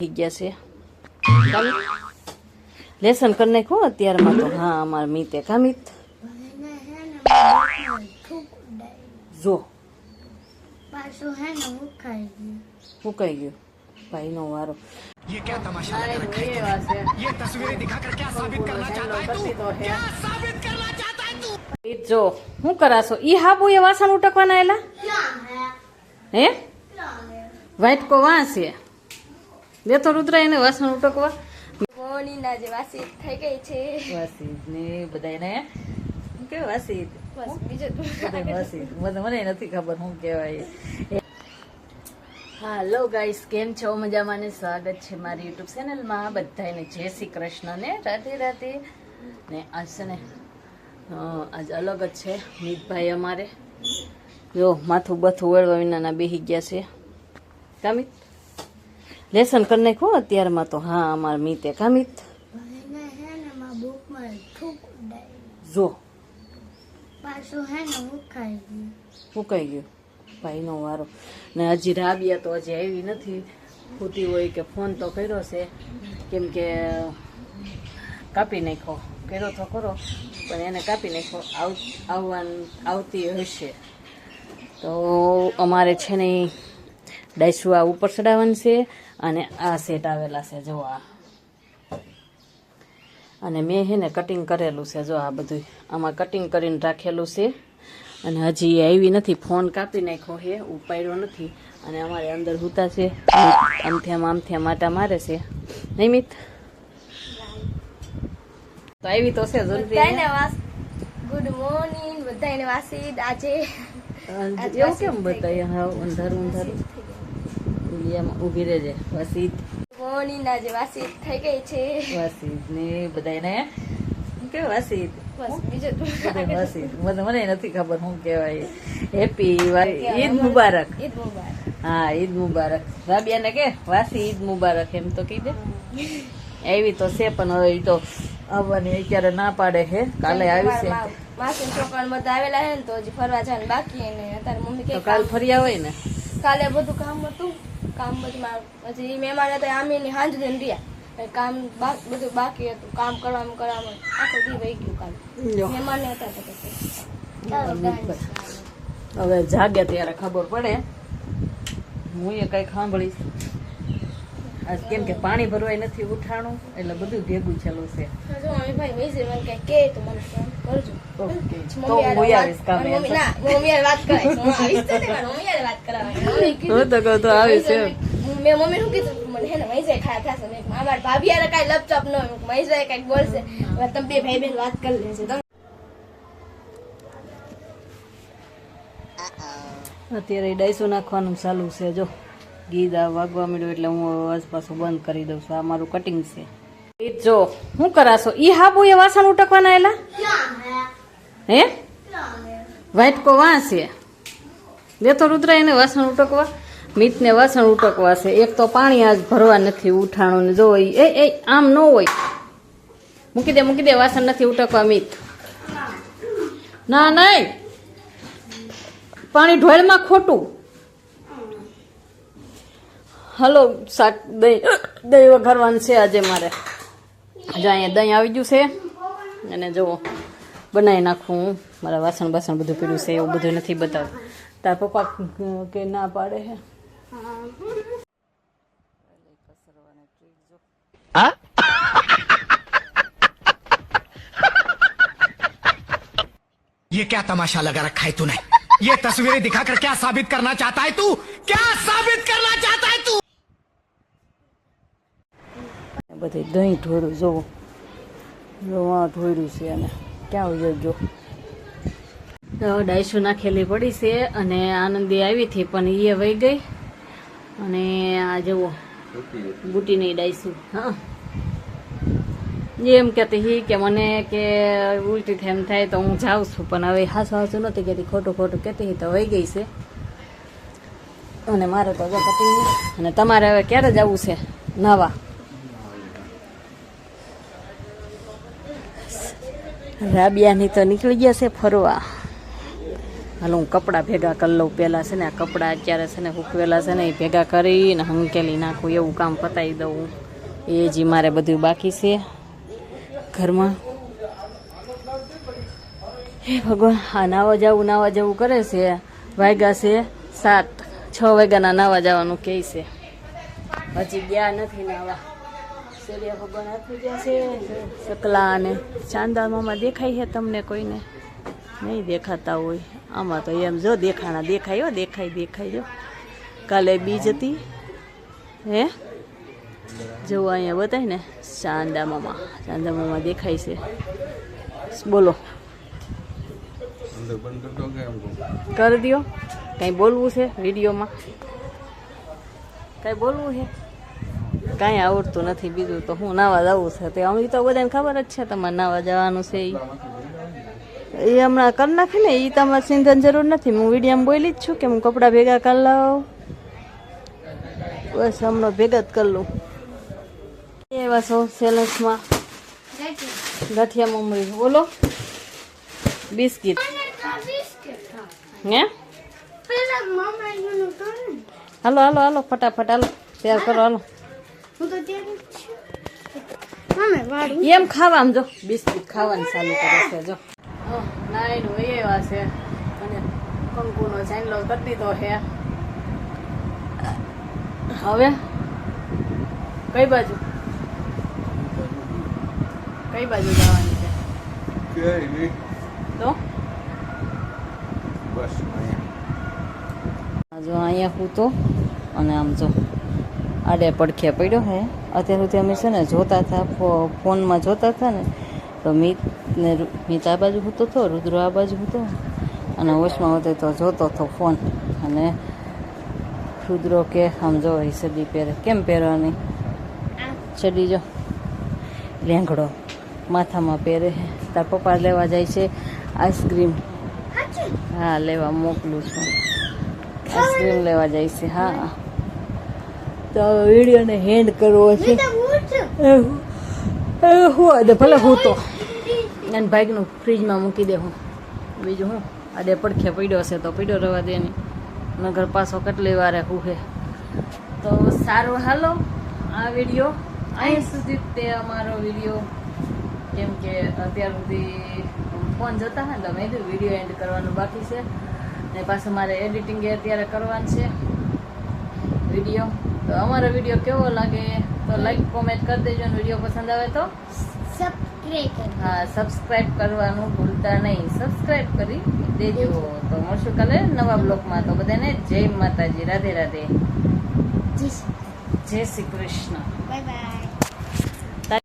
થઈ ગયા છે લેસન કરી નાખો અત્યારમાં તો હા અમાર મીતે કામિત જો મુકાઈ ગયું ભાઈ નો વારો ये क्या तमाशा लगा रखा है तूने? ये तस्वीरें दिखाकर क्या साबित करना चाहता है तू? क्या साबित करना चाहता है तू? જો શું કરાશો ઈ હાબુ એ વાસણ ઉટકવાના એલા હે વાટકો વાંસે દેતો રુદ્રા એને વાસણ ઉટકવા મોની ના જે વાસી થઈ ગઈ છે વાસીદ ને બધાને કે વાસીદ બસ બીજું બધા વાસીદ મને નથી ખબર શું કહેવાય. હાલો ગાઈસ, કેમ છો? મજામાં ને સ્વાગત છે મારી યુટ્યુબ ચેનલમાં. બધાને જય શ્રી કૃષ્ણ ને રાધે રાધે. ને આજ છે ને આજ અલગ જ છે. મિતભાઈ અમારે જો માથું બથું વળવા વિનાના બેસી ગયા છે. કામિત લેસન કરી નાખો અત્યારમાં તો હા અમાર મીતે કામિત જો મુકાઈ ગયું ભાઈ નો વારો. ને હજી રાબિયા તો હજી આવી નથી. ખોટી હોય કે ફોન તો કર્યો છે કેમ કે કાપી નાખો કર્યો તો ખરો પણ એને કાપી નાખો આવતી હશે. તો અમારે છે ને ડાયસુ આ ઉપર ચડાવવાનું છે અને આ સેટ આવેલા છે જો આ. અને મેં હે ને કટિંગ કરેલું છે જો આ બધું આમાં કટિંગ કરીને રાખેલું છે. અને હજી આવી નથી. ફોન કાપી નાખ્યો હે, ઉપાડ્યો નથી. અને અમારે અંદર હુતા છે આમથી માટા મારે છે નહીં મિત? તો આવી તો છે બધાને ગુડ મોર્નિંગ બધાને વાસી આજે એવું કેમ બતાય? હા અંધારું ઉભી રહેજે. વાસીદ મોની ના જે વાસી થઈ ગઈ છે વાસીદ ને બધાને કે વાસીદ બસ બીજું વાસીદ મને નથી ખબર શું કહેવાય. હેપી ઈદ મુબારક. ઈદ મુબારક. હા ઈદ મુબારક. રાબિયાને કે વાસી ઈદ મુબારક એમ તો કહી દે. એવી તો છે પણ હવે ઈ તો આવવાની અત્યારે ના પાડે છે. કાલે આવી છે માસી છોકરા બધા આવેલા છે ને તો હજી ફરવા જવાનું બાકી. ને અત્યારે મમ્મી તો કે કાલ ફર્યા હોય ને. કાલે બધું કામ હતું. કામ બધું હજી મહેમાન હતા આમીની હાંજ ને રહ્યા. કામ બધું બાકી હતું. કામ કરવામાં આખો દી વહી ગયું. કાલે મહેમાન હતા હવે જાગે ત્યારે ખબર પડે. હું એ કઈ સાંભળીશ આજ કેમ કે પાણી ભરવાય નથી ઉઠાણું એટલે બધું ભેગું છેલું છે. જો મમ્મી ભાઈ વૈસે મને કઈ કે તો મને ફોન કરજો. ઓકે તો હું આવીશ કામે. મમ્મી યાર વાત કરાય હું આવીશ તો ને મમ્મી યાર વાત કરાવવાની. હું તો કહું તો આવીશ એમ. મેં મમ્મી નું કીધું મને હે ને વૈસે ખાયા થશે ને અમાર ભાભી યાર કઈ લપચપ ન હોય. વૈસે કઈક બોલશે હવે તમે બે ભાઈ બેન વાત કરી લેજો. અત્યારે ડાયસો નાખવાનું ચાલુ છે. જો ગીત આ વાગવા મળ્યું એટલે હું આજ પાછું બંધ કરી દઉં છું. આ મારું કટિંગ છે. જો શું કરાશો ઈ હાબુ એ વાસણ ઉટકવાના એલા હે વાટકો વાંસે દેતો રુદ્રા એને વાસણ ઉટકવા. મીતને વાસણ ઉટકવા છે. એક તો પાણી આજ ભરવા નથી ઉઠાણું ને જો એ આમ ન હોય. મૂકી દે વાસણ નથી ઉટકવા મીત. ના નહીં પાણી ઢોળમાં ખોટું. હલો શાક દહીં વઘારવાનું છે આજે મારે. જો અહીંયા દહીં આવી ગયું છે અને જુઓ બનાવી નાખું. મારા વાસણ બધું પીડ્યું છે એવું બધું નથી બતાવતું. તાર પપ્પા કે ના પાડે છે. ये क्या तमाशा लगा रखा है तूने? ये तस्वीरें दिखाकर क्या साबित करना चाहता है तू? क्या साबित करना चाहता है तू? બધે દહીં ઢોળું જોવો આ ઢોળ્યું છે. અને ક્યાં હોય જો ડાયસુ નાખેલી પડી છે. અને આનંદી આવી હતી પણ એ વહી ગઈ. અને આ જુઓ બુટીની ડાયસુ. હા એમ કહેતી હી કે મને કે ઉલટી થાય એમ થાય તો હું જાઉં છું. પણ હવે હાસું નથી કહેતી, ખોટું કહેતી તો વહી ગઈ છે. અને મારે તો કટિંગ. અને તમારે હવે ક્યારે જવું છે નાવા? રાબિયાની તો નીકળી ગયા છે ફરવા. હાલો હું કપડાં ભેગા કરી લઉં. પહેલાં છે ને આ કપડાં અત્યારે છે ને સૂકવેલા છે ને એ ભેગા કરીને હંકેલી નાખું એવું કામ પતાવી દઉં. એ જ મારે બધું બાકી છે ઘરમાં. હે ભગવાન, આ નાવા જવું કરે છે. વાગ્યા છે 7, 6 વાગ્યાના નાવા જવાનું કહે છે. હજી ગયા નથી નાવા. સૂર્ય ભગવાન હાથમાં ગયા છે. સકલા અને ચાંદામાં દેખાય છે તમને? કોઈને નહીં દેખાતા હોય. આમાં તો એમ જો દેખાણા દેખાય હો, દેખાય જો. કાલે બીજ હતી હે, જો અહીંયા બતાય ને ચાંદામાં દેખાય છે. બોલો, કરી દો. કંઈ બોલવું છે વિડીયોમાં? કંઈ બોલવું છે? કાંઈ આવડતું નથી. બીજું તો હું નાવા જવું છે તે અમે તો બધાને ખબર જ છે તમારે નાવા જવાનું છે. એ હમણાં કરી નાખે ને, એ તમારે સિંધન જરૂર નથી. હું વિડીયોમાં બોલી જ છું કે હું કપડાં ભેગા કરી લઉં. બસ હમણાં ભેગા જ કરી લઉં. એવા સૌ સેલ્સમાં ગાંઠિયા મમરી બોલો, બિસ્કિટ હે. હાલો હાલો હાલો ફટાફટ હાલો, તૈયાર કરો હાલો. એમ ખાવા આમ જો બિસ્કિટ ખાવાનું ચાલુ કરે છે. જો નાઈનું એવા છે અને કંકુનો ચાંદલો કરી દીધો છે. હવે કઈ બાજુ જવાની છે? તો જો અહીંયા હું તો અને આમ જો આડે પડખે પડ્યો હે. અત્યાર સુધી અમે છે ને જોતા હતા, ફોનમાં જોતા હતા ને, તો મિત આ બાજુ હતો તો રુદ્ર આ બાજુ હતો અને હોશમાં હતો તો જોતો હતો ફોન. અને રુદ્રો કે આમ જો એ સડી પહેરે. કેમ પહેરવાની? ચડી જો લેંગડો માથામાં પહેરે. તાર પપ્પા લેવા જાય છે આઈસ્ક્રીમ. હા લેવા મોકલું છું, આઈસ્ક્રીમ લેવા જાય છે. હા તો વિડીયોને હેન્ડ કરવો છે. ભલે હું તો અને બાઇકનું ફ્રીજમાં મૂકી દે. હું બીજું હું આડે પડખે પડ્યો છે તો પડ્યો રહેવા દે નહીં, નગર પાછો કેટલી વારે હુહે. તો સારું હાલો, આ વિડીયો અહીં સુધી તે અમારો વિડીયો, કેમ કે અત્યાર સુધી ફોન જોતા હોય ને તો મેં કીધું વિડીયો એન્ડ કરવાનું બાકી છે ને પાછું મારે એડિટિંગ અત્યારે કરવાનું છે વિડીયો. તો અમારો વિડીયો કેવો લાગે તો લાઈક કોમેન્ટ કરી દેજો. વિડીયો પસંદ આવે તો હા સબસ્ક્રાઈબ કરવાનું ભૂલતા નહીં. સબસ્ક્રાઈબ કરી દેજો. તો મળશું કાલે નવા બ્લોગમાં. તો બધાને જય માતાજી, રાધે રાધે, જય શ્રી કૃષ્ણ. Bye bye.